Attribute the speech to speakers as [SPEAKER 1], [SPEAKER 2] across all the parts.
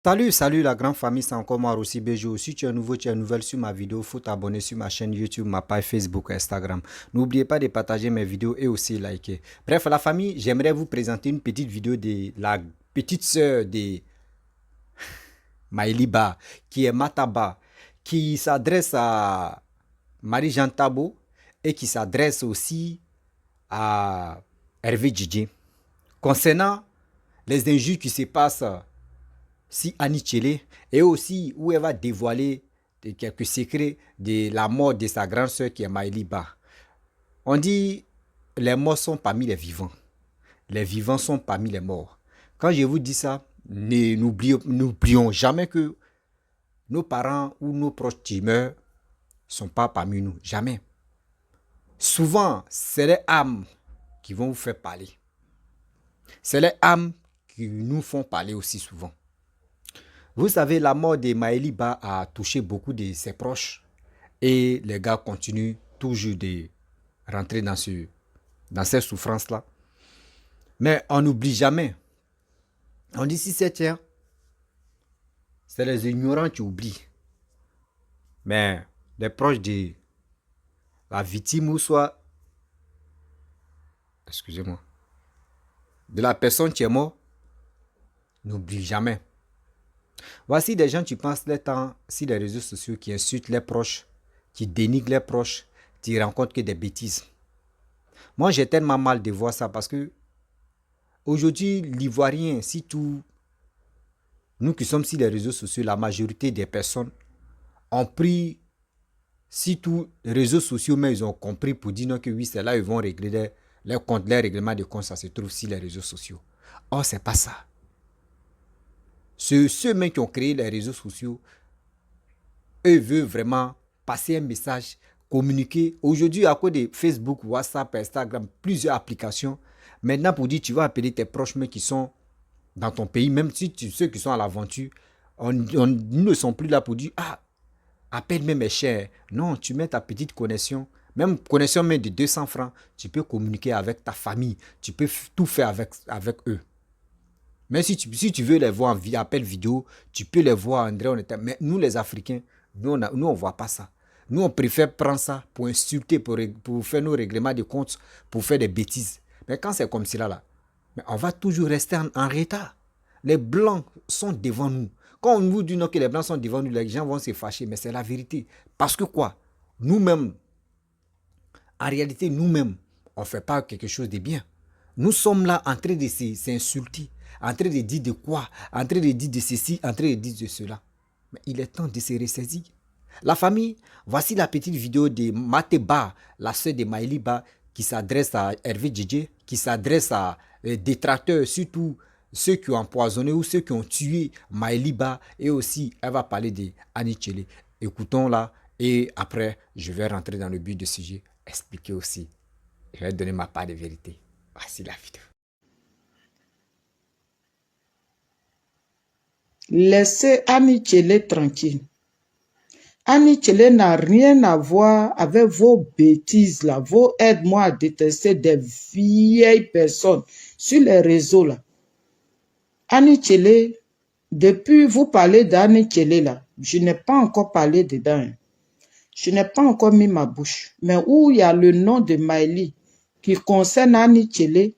[SPEAKER 1] Salut la grande famille, c'est encore moi aussi Béjo. Si tu es nouveau, tu es nouvelle sur ma vidéo, faut t'abonner sur ma chaîne YouTube, ma page Facebook, Instagram. N'oubliez pas de partager mes vidéos et aussi liker. Bref, la famille, j'aimerais vous présenter une petite vidéo de la petite sœur de Maëliba, qui est Mataba, qui s'adresse à Marie-Jeanne Tabo et qui s'adresse aussi à Hervé Djidji. Concernant les injures qui se passent si Annie Tchelé et aussi où elle va dévoiler quelques secrets de la mort de sa grande sœur qui est Maëliba. On dit les morts sont parmi les vivants. Les vivants sont parmi les morts. Quand je vous dis ça, n'oublions jamais que nos parents ou nos proches qui meurent ne sont pas parmi nous. Jamais. Souvent, c'est les âmes qui vont vous faire parler. C'est les âmes qui nous font parler aussi souvent. Vous savez, la mort de Maëliba a touché beaucoup de ses proches et les gars continuent toujours de rentrer dans ces souffrances-là. Mais on n'oublie jamais. On dit si c'est tiens, c'est les ignorants qui oublient. Mais les proches de la victime ou soit, excusez-moi, de la personne qui est morte, n'oublie jamais. Voici des gens qui pensent les temps sur les réseaux sociaux qui insultent les proches, qui dénigrent les proches, qui rencontrent que des bêtises. Moi, j'ai tellement mal de voir ça parce que aujourd'hui, l'Ivoirien, si tout, nous qui sommes sur les réseaux sociaux, la majorité des personnes ont pris, si tous les réseaux sociaux, mais ils ont compris pour dire non, que oui, c'est là ils vont régler les comptes, les règlements de compte, ça se trouve sur les réseaux sociaux. Or, c'est pas ça. Ceux mêmes qui ont créé les réseaux sociaux, eux veulent vraiment passer un message, communiquer. Aujourd'hui, à cause de Facebook, WhatsApp, Instagram, plusieurs applications, maintenant pour dire tu vas appeler tes proches mais qui sont dans ton pays, même si ceux qui sont à l'aventure, nous ne sont plus là pour dire ah, appelle-moi mes chers. Non, tu mets ta petite connexion, même connexion même de 200 francs, tu peux communiquer avec ta famille, tu peux tout faire avec eux. Mais si tu veux les voir en appel vidéo, tu peux les voir en direct. Mais nous, les Africains, nous, on ne voit pas ça. Nous, on préfère prendre ça pour insulter, pour faire nos règlements de compte, pour faire des bêtises. Mais quand c'est comme cela, là, mais on va toujours rester en retard. Les Blancs sont devant nous. Quand on nous dit non, que les Blancs sont devant nous, les gens vont se fâcher. Mais c'est la vérité. Parce que quoi? Nous-mêmes, en réalité, nous-mêmes, on ne fait pas quelque chose de bien. Nous sommes là en train de s'insulter, en train de dire de quoi, en train de dire de ceci, en train de dire de cela. Mais il est temps de se ressaisir. La famille, voici la petite vidéo de Mateba, la sœur de Maëliba, qui s'adresse à Hervé Djidji, qui s'adresse à des détracteurs, surtout ceux qui ont empoisonné ou ceux qui ont tué Maëliba, et aussi elle va parler de Annie Tchelé. Écoutons-la et après je vais rentrer dans le but du sujet, expliquer aussi. Je vais donner ma part de vérité. Voici la vidéo.
[SPEAKER 2] Laissez Annie Tchelé tranquille. Annie Tchelé n'a rien à voir avec vos bêtises là, vos aide-moi à détester des vieilles personnes sur les réseaux là. Annie Tchelé, depuis vous parlez d'Annie Tchelé là, je n'ai pas encore parlé dedans. Je n'ai pas encore mis ma bouche. Mais où il y a le nom de Maëli qui concerne Annie Tchelé,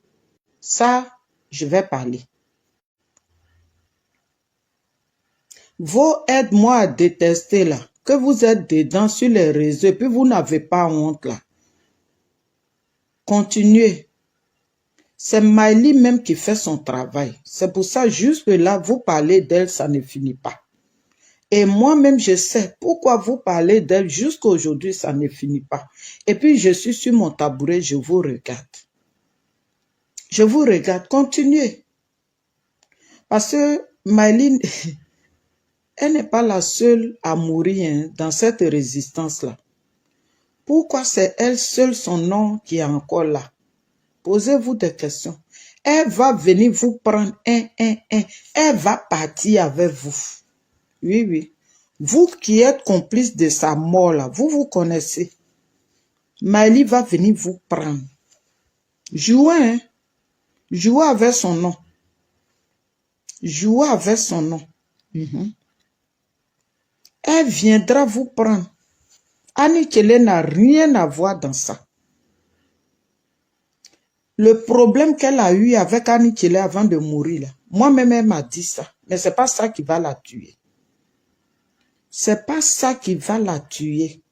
[SPEAKER 2] ça, je vais parler. Vos aide-moi à détester là, que vous êtes dedans sur les réseaux et puis vous n'avez pas honte là. Continuez. C'est Maëli même qui fait son travail. C'est pour ça, jusque là, vous parlez d'elle, ça ne finit pas. Et moi-même, je sais pourquoi vous parlez d'elle jusqu'à aujourd'hui, ça ne finit pas. Et puis, je suis sur mon tabouret, je vous regarde. Je vous regarde, continuez. Parce que Maëli, elle n'est pas la seule à mourir dans cette résistance-là. Pourquoi c'est elle seule, son nom, qui est encore là? Posez-vous des questions. Elle va venir vous prendre Elle va partir avec vous. Oui, oui. Vous qui êtes complice de sa mort là, vous connaissez. Maëli va venir vous prendre. Jouez, hein. Jouez avec son nom. Jouez avec son nom. Elle viendra vous prendre. Annie Tchelé n'a rien à voir dans ça. Le problème qu'elle a eu avec Annie Tchelé avant de mourir, là, moi-même, elle m'a dit ça. Mais ce n'est pas ça qui va la tuer. C'est pas ça qui va la tuer.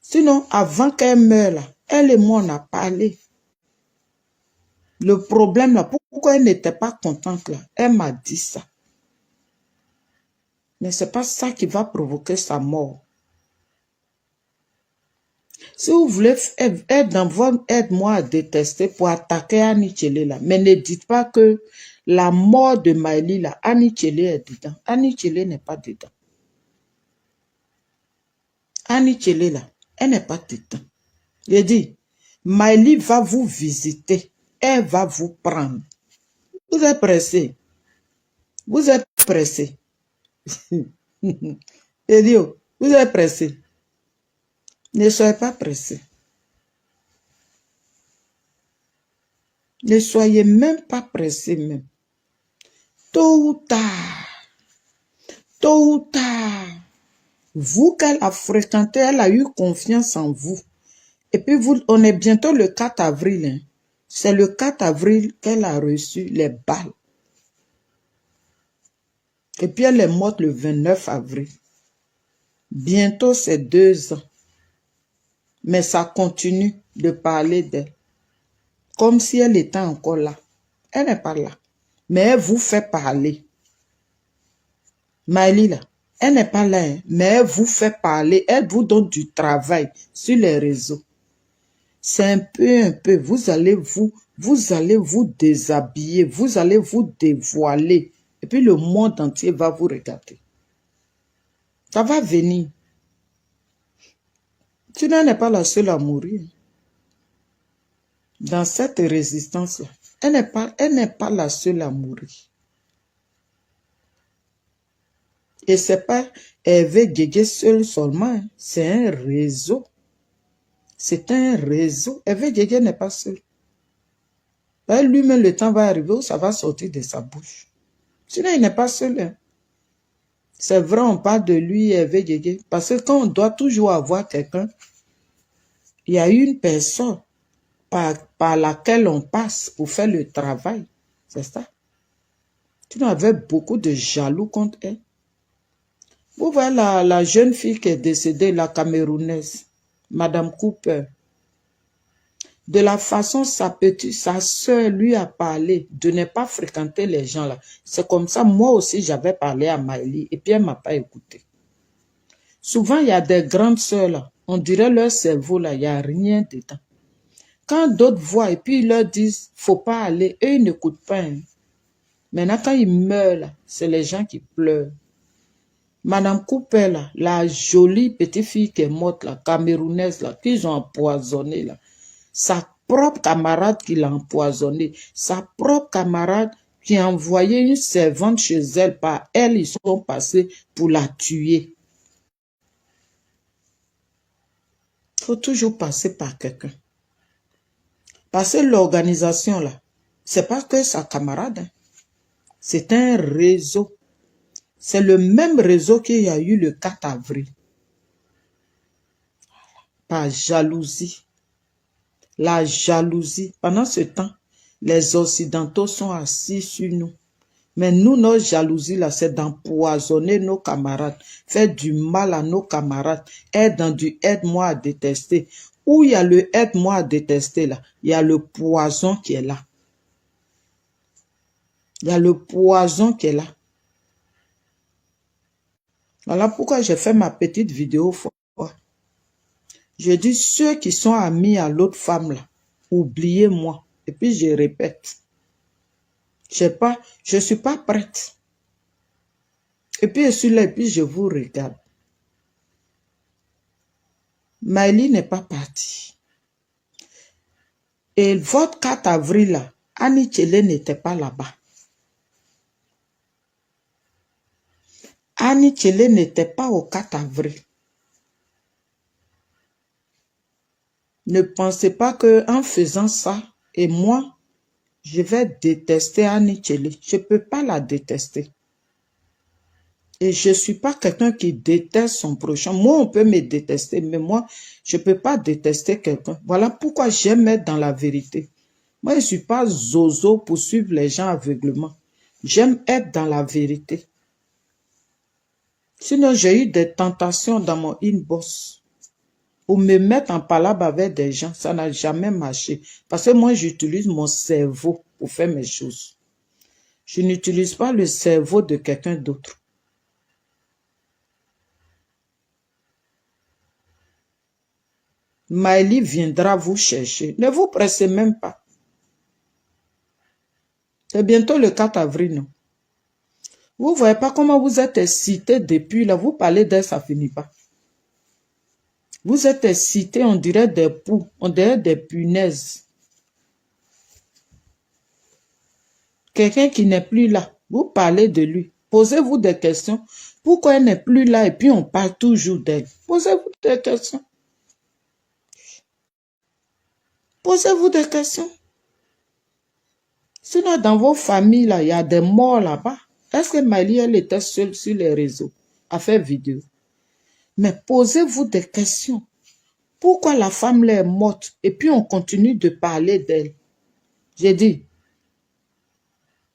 [SPEAKER 2] Sinon, avant qu'elle meure, là, elle et moi, on a parlé. Le problème, là, pourquoi elle n'était pas contente, là, elle m'a dit ça. Mais ce n'est pas ça qui va provoquer sa mort. Si vous voulez être dans votre aide-moi à détester pour attaquer Annie Tchelé, là, mais ne dites pas que la mort de Maëlie, là, Annie Tchelé est dedans. Annie Tchelé n'est pas dedans. Annie Tchelé, là, elle n'est pas dedans. J'ai dit, Maëlie va vous visiter. Elle va vous prendre. Vous êtes pressé. Vous êtes pressé. J'ai dit, vous êtes pressé. Ne soyez pas pressé. Ne soyez même pas pressé même. Tôt ou tard, vous qu'elle a fréquenté, elle a eu confiance en vous. Et puis, on est bientôt le 4 avril. Hein. C'est le 4 avril qu'elle a reçu les balles. Et puis, elle est morte le 29 avril. Bientôt, c'est 2 ans. Mais ça continue de parler d'elle. Comme si elle était encore là. Elle n'est pas là. Mais elle vous fait parler. Maëlie, là, elle n'est pas là. Hein, mais elle vous fait parler. Elle vous donne du travail sur les réseaux. C'est un peu. Vous allez vous déshabiller. Vous allez vous dévoiler. Et puis le monde entier va vous regarder. Ça va venir. Tu n'es pas la seule à mourir. Dans cette résistance-là, elle n'est pas la seule à mourir. Et ce n'est pas Hervé Guégué seul seulement. Hein. C'est un réseau. C'est un réseau. Hervé Guégué n'est pas seul. Lui-même, le temps va arriver où ça va sortir de sa bouche. Sinon, il n'est pas seul. Hein. C'est vrai, on parle de lui, Hervé Guégué. Parce que quand on doit toujours avoir quelqu'un, il y a une personne par laquelle on passe pour faire le travail. C'est ça. Tu avais beaucoup de jaloux contre elle. Vous voyez la jeune fille qui est décédée, la Camerounaise, Madame Cooper. De la façon sa soeur lui a parlé de ne pas fréquenter les gens là. C'est comme ça, moi aussi, j'avais parlé à Maëlie et puis elle ne m'a pas écouté. Souvent, il y a des grandes sœurs là. On dirait leur cerveau là, il n'y a rien dedans. Quand d'autres voient et puis ils leur disent, faut pas aller, eux, ils n'écoutent pas. Hein. Maintenant, quand ils meurent là, c'est les gens qui pleurent. Madame Cooper, là, la jolie petite fille qui est morte, la Camerounaise, là, qu'ils ont empoisonnée, là. Sa propre camarade qui l'a empoisonnée. Sa propre camarade qui a envoyé une servante chez elle. Par elle, ils sont passés pour la tuer. Il faut toujours passer par quelqu'un. Parce que l'organisation, là, c'est pas que sa camarade. Hein. C'est un réseau. C'est le même réseau qu'il y a eu le 4 avril. Par jalousie. La jalousie. Pendant ce temps, les Occidentaux sont assis sur nous. Mais nous, notre jalousie, là, c'est d'empoisonner nos camarades, faire du mal à nos camarades, être dans du aide-moi à détester. Où il y a le aide-moi à détester, là, il y a le poison qui est là. Il y a le poison qui est là. Voilà pourquoi j'ai fait ma petite vidéo. Je dis, ceux qui sont amis à l'autre femme, là, oubliez-moi. Et puis je répète. Je ne suis pas prête. Et puis je suis là et puis je vous regarde. Maëlie n'est pas partie. Et votre 4 avril, là, Annie Tchelé n'était pas là-bas. Annie Tchelé n'était pas au 4 avril. Ne pensez pas qu'en faisant ça, et moi, je vais détester Annie Tchelé. Je ne peux pas la détester. Et je ne suis pas quelqu'un qui déteste son prochain. Moi, on peut me détester, mais moi, je ne peux pas détester quelqu'un. Voilà pourquoi j'aime être dans la vérité. Moi, je ne suis pas zozo pour suivre les gens aveuglement. J'aime être dans la vérité. Sinon, j'ai eu des tentations dans mon inbox pour me mettre en palabre avec des gens. Ça n'a jamais marché. Parce que moi, j'utilise mon cerveau pour faire mes choses. Je n'utilise pas le cerveau de quelqu'un d'autre. Maëlie viendra vous chercher. Ne vous pressez même pas. C'est bientôt le 4 avril, non? Vous ne voyez pas comment vous êtes excité depuis là. Vous parlez d'elle, ça ne finit pas. Vous êtes excité, on dirait des poux, on dirait des punaises. Quelqu'un qui n'est plus là, vous parlez de lui. Posez-vous des questions. Pourquoi elle n'est plus là et puis on parle toujours d'elle? Posez-vous des questions. Posez-vous des questions. Sinon, dans vos familles, là, il y a des morts là-bas. Est-ce que Maëlie, elle était seule sur les réseaux à faire vidéo? Mais posez-vous des questions. Pourquoi la femme là est morte et puis on continue de parler d'elle? J'ai dit,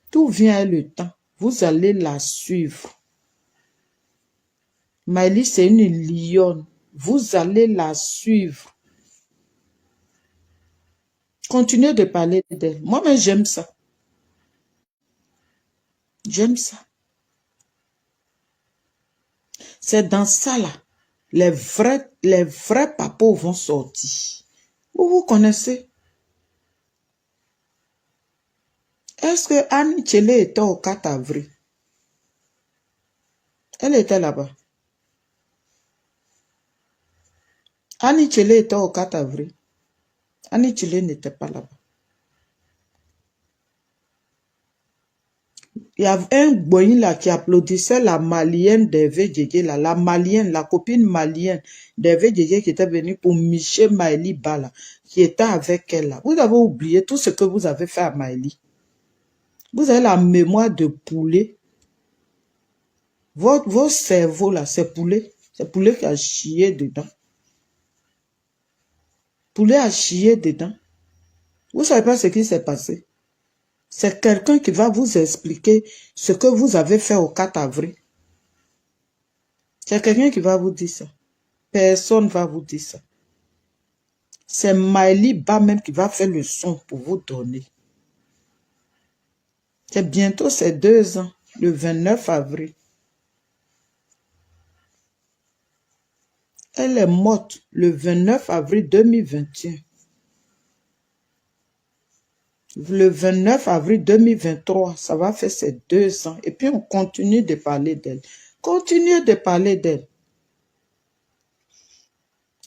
[SPEAKER 2] tout vient le temps. Vous allez la suivre. Maëlie, c'est une lionne. Vous allez la suivre. Continuez de parler d'elle. Moi-même, j'aime ça. J'aime ça. C'est dans ça, là. Les vrais papos vont sortir. Vous connaissez? Est-ce que Annie Tchélé était au 4 avril? Elle était là-bas. Annie Tchélé était au 4 avril. Annie Tchélé n'était pas là-bas. Il y avait un boy là qui applaudissait la malienne d'Hervé Djedje, là, la malienne, la copine malienne d'Hervé Djedje qui était venue pour Michel Maëlie Bala, qui était avec elle là. Vous avez oublié tout ce que vous avez fait à Maëlie. Vous avez la mémoire de poulet. Votre cerveau là, c'est poulet. C'est poulet qui a chié dedans. Poulet a chié dedans. Vous ne savez pas ce qui s'est passé. C'est quelqu'un qui va vous expliquer ce que vous avez fait au 4 avril. C'est quelqu'un qui va vous dire ça. Personne ne va vous dire ça. C'est Maëlie Ba même qui va faire le son pour vous donner. C'est bientôt ces 2 ans, le 29 avril. Elle est morte le 29 avril 2021. Le 29 avril 2023, ça va faire ces 2 ans. Et puis on continue de parler d'elle. Continuez de parler d'elle.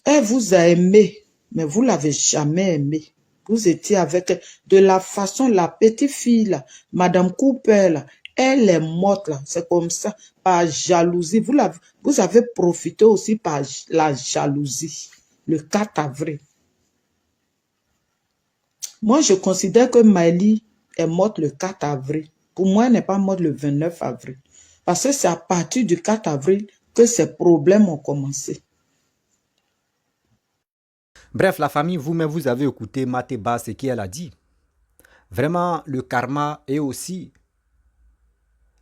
[SPEAKER 2] Elle vous a aimé, mais vous ne l'avez jamais aimée. Vous étiez avec elle. De la façon, la petite fille, là, Madame Cooper, là, elle est morte, là. C'est comme ça, par jalousie. Vous avez profité aussi par la jalousie, le 4 avril. Moi, je considère que Maëlie est morte le 4 avril. Pour moi, elle n'est pas morte le 29 avril. Parce que c'est à partir du 4 avril que ces problèmes ont commencé.
[SPEAKER 1] Bref, la famille, vous-même, vous avez écouté Mateba, ce qu'elle a dit. Vraiment, le karma est aussi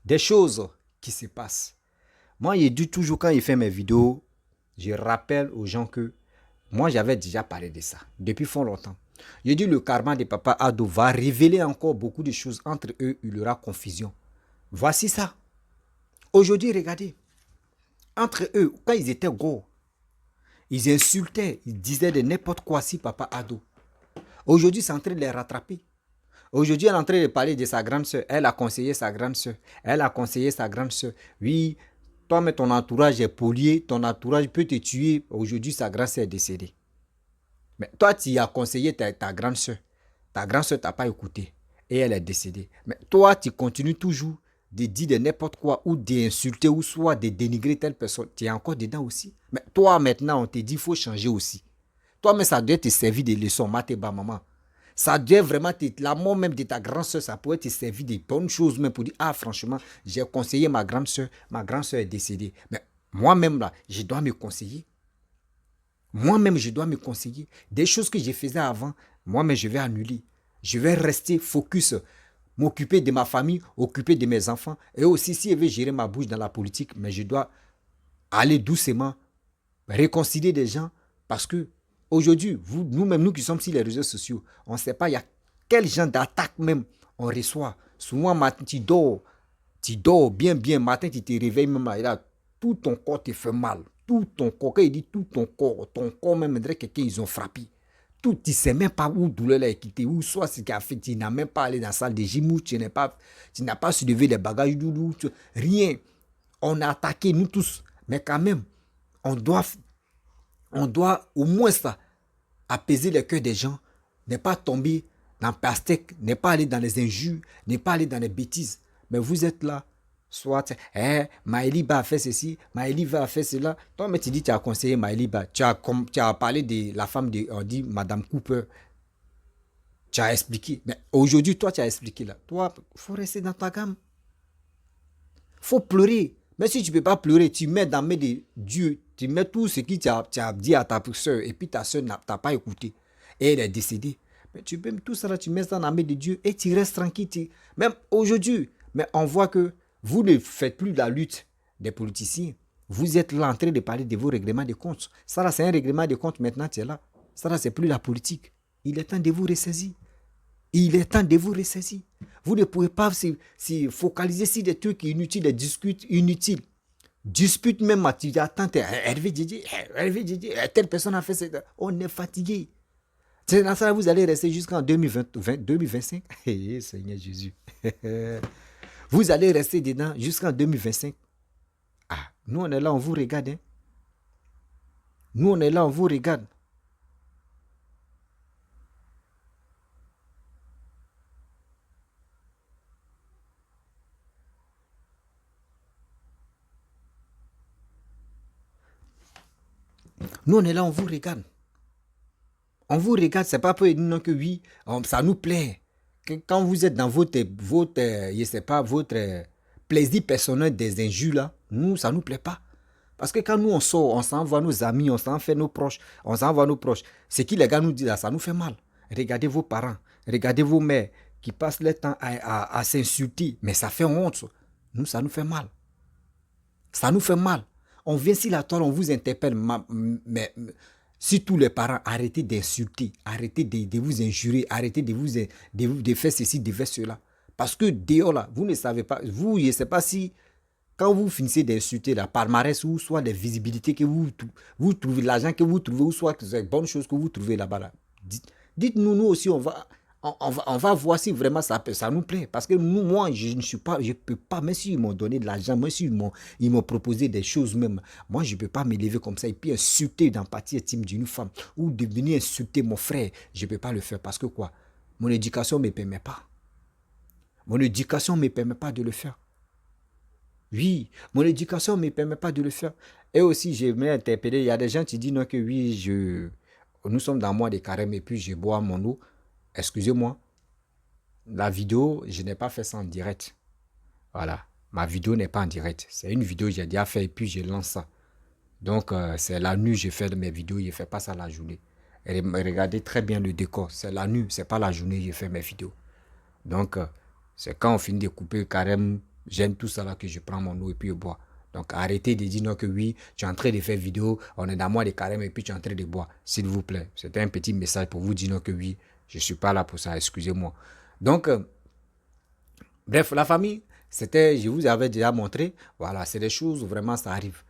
[SPEAKER 1] des choses qui se passent. Moi, il dit toujours quand il fait mes vidéos, je rappelle aux gens que moi, j'avais déjà parlé de ça depuis fort longtemps. Je dis le karma de Papa Ado va révéler encore beaucoup de choses. Entre eux, il y aura confusion. Voici ça. Aujourd'hui, regardez. Entre eux, quand ils étaient gros, ils insultaient, ils disaient de n'importe quoi si Papa Ado. Aujourd'hui, c'est en train de les rattraper. Aujourd'hui, elle est en train de parler de sa grande soeur. Elle a conseillé sa grande soeur. Elle a conseillé sa grande soeur. Oui, toi, mais ton entourage est pollué. Ton entourage peut te tuer. Aujourd'hui, sa grande soeur est décédée. Mais toi, tu as conseillé ta grande soeur. Ta grande soeur t'a pas écouté. Et elle est décédée. Mais toi, tu continues toujours de dire de n'importe quoi ou d'insulter ou soit de dénigrer telle personne. Tu es encore dedans aussi. Mais toi, maintenant, on te dit qu'il faut changer aussi. Toi, mais ça doit te servir de leçon, Mateba, maman. Ça doit vraiment être la mort même de ta grande soeur, ça pourrait te servir de bonnes choses même pour dire, ah franchement, j'ai conseillé ma grande soeur est décédée. Mais moi-même là, je dois me conseiller. Moi-même, je dois me conseiller. Des choses que je faisais avant, moi-même, je vais annuler. Je vais rester focus, m'occuper de ma famille, occuper de mes enfants. Et aussi, si je veux gérer ma bouche dans la politique, mais je dois aller doucement, réconcilier des gens. Parce que aujourd'hui, nous-mêmes, nous qui sommes sur les réseaux sociaux, on ne sait pas, il y a quel genre d'attaque même on reçoit. Souvent, matin, tu dors bien, matin, tu te réveilles même là, tout ton corps te fait mal. Tout ton corps, quand il dit tout ton corps même, on dirait que quelqu'un, ils ont frappé. Tout, tu ne sais même pas où douleur l'a quitté, où soit ce qui a fait, tu n'as même pas allé dans la salle de gym, où tu n'as pas soulevé les bagages, rien. On a attaqué, nous tous. Mais quand même, on doit au moins ça, apaiser le cœur des gens, ne pas tomber dans le pastèque, ne pas aller dans les injures, ne pas aller dans les bêtises. Mais vous êtes là, soit, Maëliba a fait ceci, Maëliba a fait cela. Toi, mais tu dis, tu as conseillé Maëliba, tu as parlé de la femme de, on dit, Madame Cooper, tu as expliqué. Mais aujourd'hui, toi, tu as expliqué là. Toi, il faut rester dans ta gamme. Il faut pleurer. Mais si tu ne peux pas pleurer, tu mets dans les mains de Dieu, tu mets tout ce que tu as dit à ta soeur, et puis ta soeur t'a pas écouté, et elle est décédée. Mais tu peux tout ça, là, tu mets ça dans les mains de Dieu, et tu restes tranquille. Même aujourd'hui, mais on voit que vous ne faites plus la lutte des politiciens. Vous êtes là en train de parler de vos règlements de comptes. Ça, là, c'est un règlement de compte maintenant, tu es là. Ça, là, c'est plus la politique. Il est temps de vous ressaisir. Il est temps de vous ressaisir. Vous ne pouvez pas se focaliser sur des trucs inutiles, des discutes inutiles. Dispute même, tu attends, Hervé Djidji, telle personne a fait ça. On est fatigué. C'est dans ça vous allez rester jusqu'en 2025. Hey, Seigneur Jésus. Vous allez rester dedans jusqu'en 2025. Ah, nous on est là, on vous regarde. Hein. Nous on est là, on vous regarde. Nous on est là, on vous regarde. On vous regarde, c'est pas pour dire non que oui, ça nous plaît. Quand vous êtes dans votre je sais pas, votre plaisir personnel des injures là, nous, ça nous plaît pas. Parce que quand nous on sort, on s'envoie nos amis, on s'en fait nos proches, on s'envoie nos proches. Ce que les gars nous disent là, ça nous fait mal. Regardez vos parents, regardez vos mères qui passent le temps à s'insulter, mais ça fait honte. Nous, ça nous fait mal. Ça nous fait mal. On vient sur la toile, on vous interpelle, mais si tous les parents, arrêtez d'insulter, arrêtez de vous injurer, arrêtez de faire ceci, de faire cela. Parce que dehors là, vous ne savez pas, vous, je ne sais pas si, quand vous finissez d'insulter la palmarès ou soit les visibilités que vous trouvez, l'argent que vous trouvez, ou soit les bonnes choses que vous trouvez là-bas, là, dites-nous, nous aussi, on va voir si vraiment ça nous plaît. Parce que nous, moi, je ne peux pas, même s'ils m'ont donné de l'argent, même s'ils m'ont proposé des choses même, moi, je ne peux pas me lever comme ça et puis insulter d'empathie intime d'une femme ou de venir insulter mon frère. Je ne peux pas le faire parce que quoi? Mon éducation ne me permet pas. Mon éducation ne me permet pas de le faire. Oui, mon éducation ne me permet pas de le faire. Et aussi, je m'ai interpellé, il y a des gens qui disent non que oui, nous sommes dans le mois de carême et puis je bois mon eau. Excusez-moi, la vidéo, je n'ai pas fait ça en direct. Voilà, ma vidéo n'est pas en direct. C'est une vidéo que j'ai déjà fait et puis je lance ça. Donc, c'est la nuit que je fais mes vidéos, je ne fais pas ça la journée. Et regardez très bien le décor. C'est la nuit, c'est pas la journée que je fais mes vidéos. Donc, c'est quand on finit de couper le carême, j'aime tout ça là que je prends mon eau et puis je bois. Donc, arrêtez de dire non que oui, tu es en train de faire vidéo, on est dans le mois de carême et puis tu es en train de boire. S'il vous plaît, c'était un petit message pour vous dire non que oui, je ne suis pas là pour ça, excusez-moi. Donc, bref, la famille, je vous avais déjà montré, voilà, c'est des choses où vraiment ça arrive.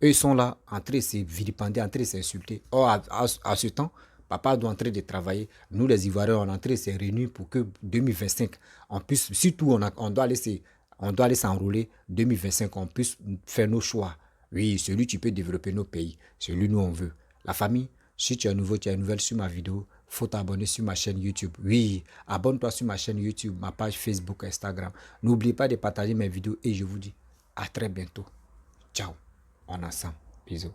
[SPEAKER 1] Eux, ils sont là, en train de se vilipender, en train de s'insulter. Or, à ce temps, papa doit entrer de travailler. Nous, les Ivoiriens, on est en train de se réunir pour que 2025, on puisse, surtout, on doit aller s'enrôler. 2025, on puisse faire nos choix. Oui, celui qui peut développer nos pays, celui nous on veut. La famille, si tu es nouveau, tu es nouvelle sur ma vidéo, faut t'abonner sur ma chaîne YouTube. Oui, abonne-toi sur ma chaîne YouTube, ma page Facebook, Instagram. N'oublie pas de partager mes vidéos et je vous dis à très bientôt. Ciao, on est ensemble. Bisous.